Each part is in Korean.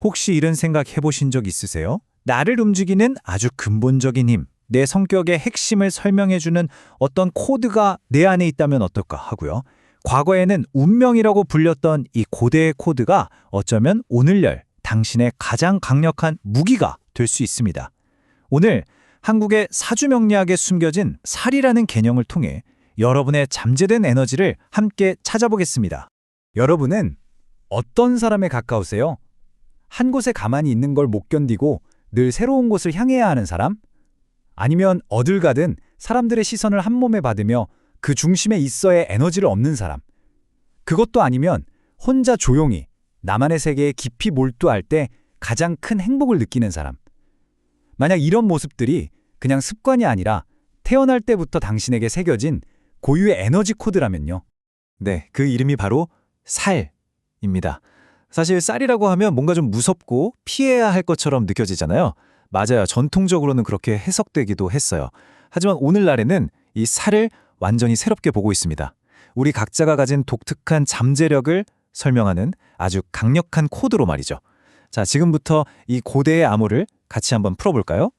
혹시 이런 생각 해보신 적 있으세요? 나를 움직이는 아주 근본적인 힘, 내 성격의 핵심을 설명해주는 어떤 코드가 내 안에 있다면 어떨까 하고요. 과거에는 운명이라고 불렸던 이 고대의 코드가 어쩌면 오늘날 당신의 가장 강력한 무기가 될 수 있습니다. 오늘 한국의 사주명리학에 숨겨진 살이라는 개념을 통해 여러분의 잠재된 에너지를 함께 찾아보겠습니다. 여러분은 어떤 사람에 가까우세요? 한 곳에 가만히 있는 걸 못 견디고 늘 새로운 곳을 향해야 하는 사람? 아니면 어딜 가든 사람들의 시선을 한 몸에 받으며 그 중심에 있어야 에너지를 얻는 사람? 그것도 아니면 혼자 조용히 나만의 세계에 깊이 몰두할 때 가장 큰 행복을 느끼는 사람? 만약 이런 모습들이 그냥 습관이 아니라 태어날 때부터 당신에게 새겨진 고유의 에너지 코드라면요. 네, 그 이름이 바로 살입니다. 사실 쌀이라고 하면 뭔가 좀 무섭고 피해야 할 것처럼 느껴지잖아요. 맞아요. 전통적으로는 그렇게 해석되기도 했어요. 하지만 오늘날에는 이 살을 완전히 새롭게 보고 있습니다. 우리 각자가 가진 독특한 잠재력을 설명하는 아주 강력한 코드로 말이죠. 자, 지금부터 이 고대의 암호를 같이 한번 풀어볼까요?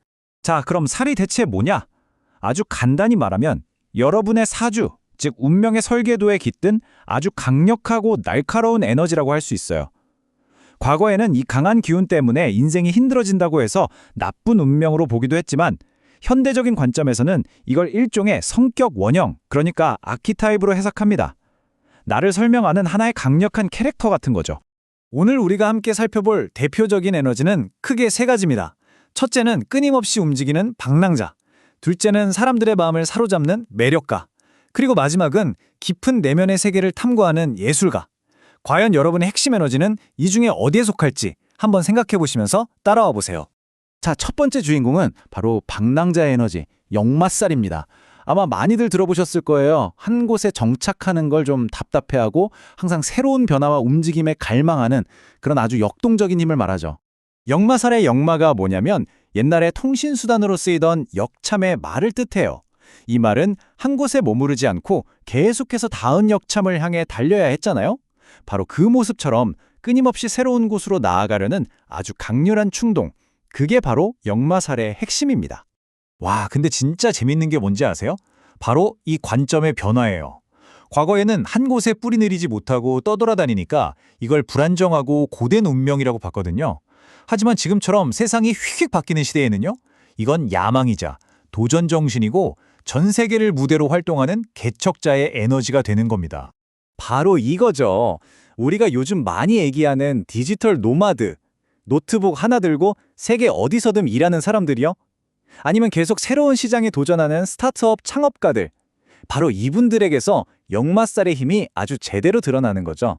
자, 그럼 살이 대체 뭐냐? 아주 간단히 말하면 여러분의 사주, 즉 운명의 설계도에 깃든 아주 강력하고 날카로운 에너지라고 할 수 있어요. 과거에는 이 강한 기운 때문에 인생이 힘들어진다고 해서 나쁜 운명으로 보기도 했지만 현대적인 관점에서는 이걸 일종의 성격 원형, 그러니까 아키타입으로 해석합니다. 나를 설명하는 하나의 강력한 캐릭터 같은 거죠. 오늘 우리가 함께 살펴볼 대표적인 에너지는 크게 세 가지입니다. 첫째는 끊임없이 움직이는 방랑자, 둘째는 사람들의 마음을 사로잡는 매력가, 그리고 마지막은 깊은 내면의 세계를 탐구하는 예술가. 과연 여러분의 핵심 에너지는 이 중에 어디에 속할지 한번 생각해 보시면서 따라와 보세요. 자, 첫 번째 주인공은 바로 방랑자 에너지, 역마살입니다. 아마 많이들 들어보셨을 거예요. 한 곳에 정착하는 걸 좀 답답해하고 항상 새로운 변화와 움직임에 갈망하는 그런 아주 역동적인 힘을 말하죠. 역마살의 역마가 뭐냐면 옛날에 통신수단으로 쓰이던 역참의 말을 뜻해요. 이 말은 한 곳에 머무르지 않고 계속해서 다음 역참을 향해 달려야 했잖아요. 바로 그 모습처럼 끊임없이 새로운 곳으로 나아가려는 아주 강렬한 충동, 그게 바로 역마살의 핵심입니다. 와, 근데 진짜 재밌는 게 뭔지 아세요? 바로 이 관점의 변화예요. 과거에는 한 곳에 뿌리 내리지 못하고 떠돌아다니니까 이걸 불안정하고 고된 운명이라고 봤거든요. 하지만 지금처럼 세상이 휙휙 바뀌는 시대에는요, 이건 야망이자 도전 정신이고 전 세계를 무대로 활동하는 개척자의 에너지가 되는 겁니다. 바로 이거죠. 우리가 요즘 많이 얘기하는 디지털 노마드, 노트북 하나 들고 세계 어디서든 일하는 사람들이요? 아니면 계속 새로운 시장에 도전하는 스타트업 창업가들, 바로 이분들에게서 역마살의 힘이 아주 제대로 드러나는 거죠.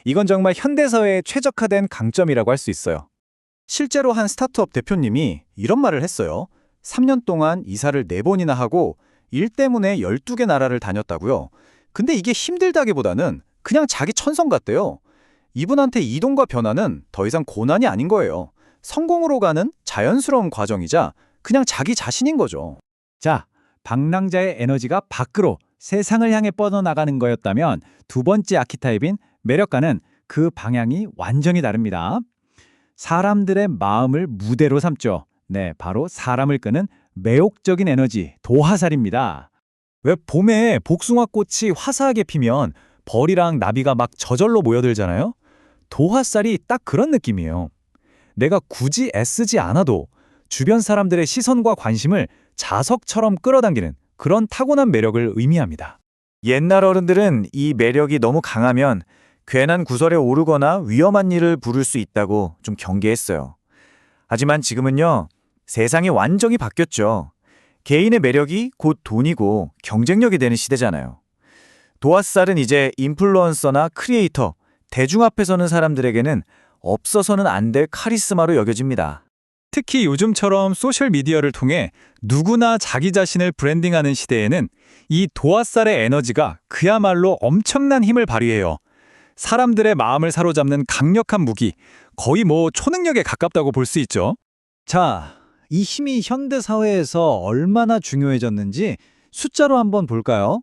이건 정말 현대사회에 최적화된 강점이라고 할 수 있어요. 실제로 한 스타트업 대표님이 이런 말을 했어요. 3년 동안 이사를 4번이나 하고 일 때문에 12개 나라를 다녔다고요. 근데 이게 힘들다기보다는 그냥 자기 천성 같대요. 이분한테 이동과 변화는 더 이상 고난이 아닌 거예요. 성공으로 가는 자연스러운 과정이자 그냥 자기 자신인 거죠. 자, 방랑자의 에너지가 밖으로 세상을 향해 뻗어나가는 거였다면 두 번째 아키타입인 매력가는 그 방향이 완전히 다릅니다. 사람들의 마음을 무대로 삼죠. 네, 바로 사람을 끄는 매혹적인 에너지, 도화살입니다. 왜 봄에 복숭아꽃이 화사하게 피면 벌이랑 나비가 막 저절로 모여들잖아요? 도화살이 딱 그런 느낌이에요. 내가 굳이 애쓰지 않아도 주변 사람들의 시선과 관심을 자석처럼 끌어당기는 그런 타고난 매력을 의미합니다. 옛날 어른들은 이 매력이 너무 강하면 괜한 구설에 오르거나 위험한 일을 부를 수 있다고 좀 경계했어요. 하지만 지금은요, 세상이 완전히 바뀌었죠. 개인의 매력이 곧 돈이고 경쟁력이 되는 시대잖아요. 도화살은 이제 인플루언서나 크리에이터, 대중 앞에 서는 사람들에게는 없어서는 안 될 카리스마로 여겨집니다. 특히 요즘처럼 소셜미디어를 통해 누구나 자기 자신을 브랜딩하는 시대에는 이 도화살의 에너지가 그야말로 엄청난 힘을 발휘해요. 사람들의 마음을 사로잡는 강력한 무기, 거의 초능력에 가깝다고 볼 수 있죠. 자, 이 힘이 현대 사회에서 얼마나 중요해졌는지 숫자로 한번 볼까요?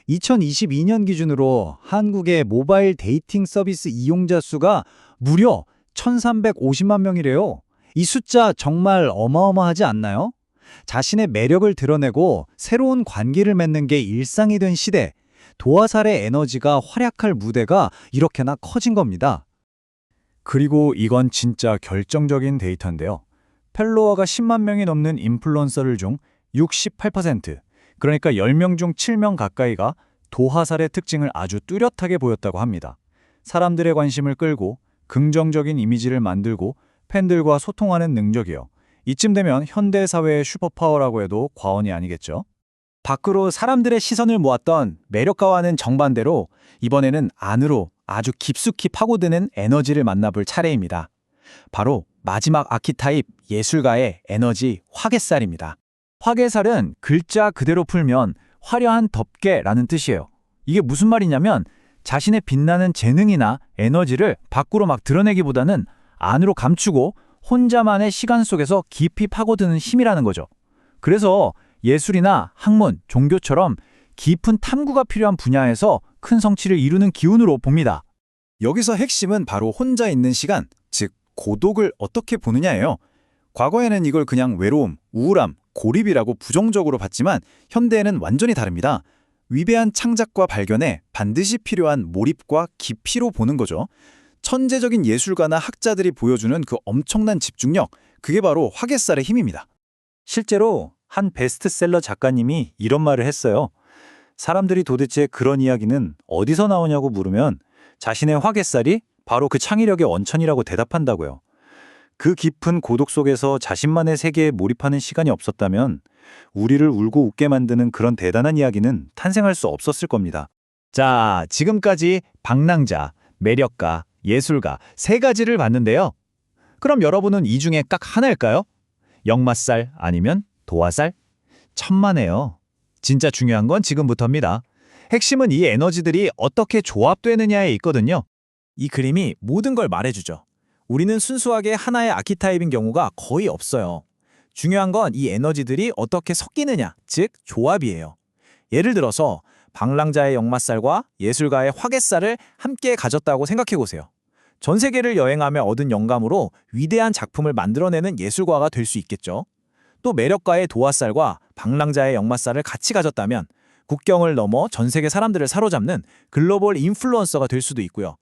2022년 기준으로 한국의 모바일 데이팅 서비스 이용자 수가 무려 1350만 명이래요. 이 숫자 정말 어마어마하지 않나요? 자신의 매력을 드러내고 새로운 관계를 맺는 게 일상이 된 시대, 도화살의 에너지가 활약할 무대가 이렇게나 커진 겁니다. 그리고 이건 진짜 결정적인 데이터인데요. 팔로워가 10만 명이 넘는 인플루언서를 중 68%, 그러니까 10명 중 7명 가까이가 도화살의 특징을 아주 뚜렷하게 보였다고 합니다. 사람들의 관심을 끌고 긍정적인 이미지를 만들고 팬들과 소통하는 능력이요. 이쯤 되면 현대 사회의 슈퍼파워라고 해도 과언이 아니겠죠? 밖으로 사람들의 시선을 모았던 매력가와는 정반대로 이번에는 안으로 아주 깊숙이 파고드는 에너지를 만나볼 차례입니다. 바로 마지막 아키타입 예술가의 에너지 화개살입니다. 화개살은 글자 그대로 풀면 화려한 덮개라는 뜻이에요. 이게 무슨 말이냐면 자신의 빛나는 재능이나 에너지를 밖으로 막 드러내기보다는 안으로 감추고 혼자만의 시간 속에서 깊이 파고드는 힘이라는 거죠. 그래서 예술이나 학문, 종교처럼 깊은 탐구가 필요한 분야에서 큰 성취를 이루는 기운으로 봅니다. 여기서 핵심은 바로 혼자 있는 시간, 즉 고독을 어떻게 보느냐예요. 과거에는 이걸 그냥 외로움, 우울함, 고립이라고 부정적으로 봤지만 현대에는 완전히 다릅니다. 위대한 창작과 발견에 반드시 필요한 몰입과 깊이로 보는 거죠. 천재적인 예술가나 학자들이 보여주는 그 엄청난 집중력, 그게 바로 화개살의 힘입니다. 실제로 한 베스트셀러 작가님이 이런 말을 했어요. 사람들이 도대체 그런 이야기는 어디서 나오냐고 물으면 자신의 화개살이 바로 그 창의력의 원천이라고 대답한다고요. 그 깊은 고독 속에서 자신만의 세계에 몰입하는 시간이 없었다면 우리를 울고 웃게 만드는 그런 대단한 이야기는 탄생할 수 없었을 겁니다. 자, 지금까지 방랑자, 매력가, 예술가 세 가지를 봤는데요. 그럼 여러분은 이 중에 딱 하나일까요? 역마살 아니면 도화살? 천만에요. 진짜 중요한 건 지금부터입니다. 핵심은 이 에너지들이 어떻게 조합되느냐에 있거든요. 이 그림이 모든 걸 말해주죠. 우리는 순수하게 하나의 아키타입인 경우가 거의 없어요. 중요한 건 이 에너지들이 어떻게 섞이느냐, 즉 조합이에요. 예를 들어서 방랑자의 역마살과 예술가의 화개살을 함께 가졌다고 생각해보세요. 전 세계를 여행하며 얻은 영감으로 위대한 작품을 만들어내는 예술가가 될 수 있겠죠. 또 매력가의 도화살과 방랑자의 역마살을 같이 가졌다면 국경을 넘어 전 세계 사람들을 사로잡는 글로벌 인플루언서가 될 수도 있고요.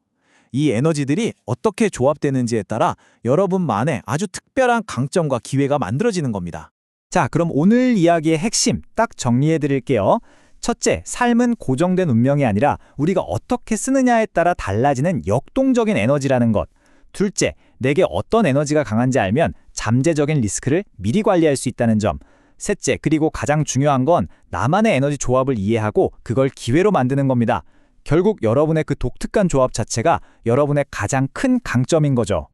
이 에너지들이 어떻게 조합되는지에 따라 여러분만의 아주 특별한 강점과 기회가 만들어지는 겁니다. 자, 그럼 오늘 이야기의 핵심 딱 정리해 드릴게요. 첫째, 삶은 고정된 운명이 아니라 우리가 어떻게 쓰느냐에 따라 달라지는 역동적인 에너지라는 것. 둘째, 내게 어떤 에너지가 강한지 알면 잠재적인 리스크를 미리 관리할 수 있다는 점. 셋째, 그리고 가장 중요한 건 나만의 에너지 조합을 이해하고 그걸 기회로 만드는 겁니다. 결국 여러분의 그 독특한 조합 자체가 여러분의 가장 큰 강점인 거죠.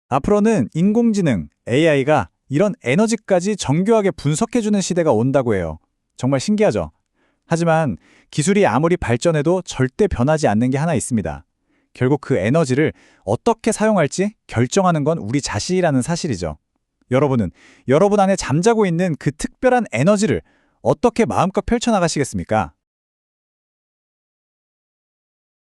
앞으로는 인공지능, AI가 이런 에너지까지 정교하게 분석해주는 시대가 온다고 해요. 정말 신기하죠? 하지만 기술이 아무리 발전해도 절대 변하지 않는 게 하나 있습니다. 결국 그 에너지를 어떻게 사용할지 결정하는 건 우리 자신이라는 사실이죠. 여러분은 여러분 안에 잠자고 있는 그 특별한 에너지를 어떻게 마음껏 펼쳐나가시겠습니까?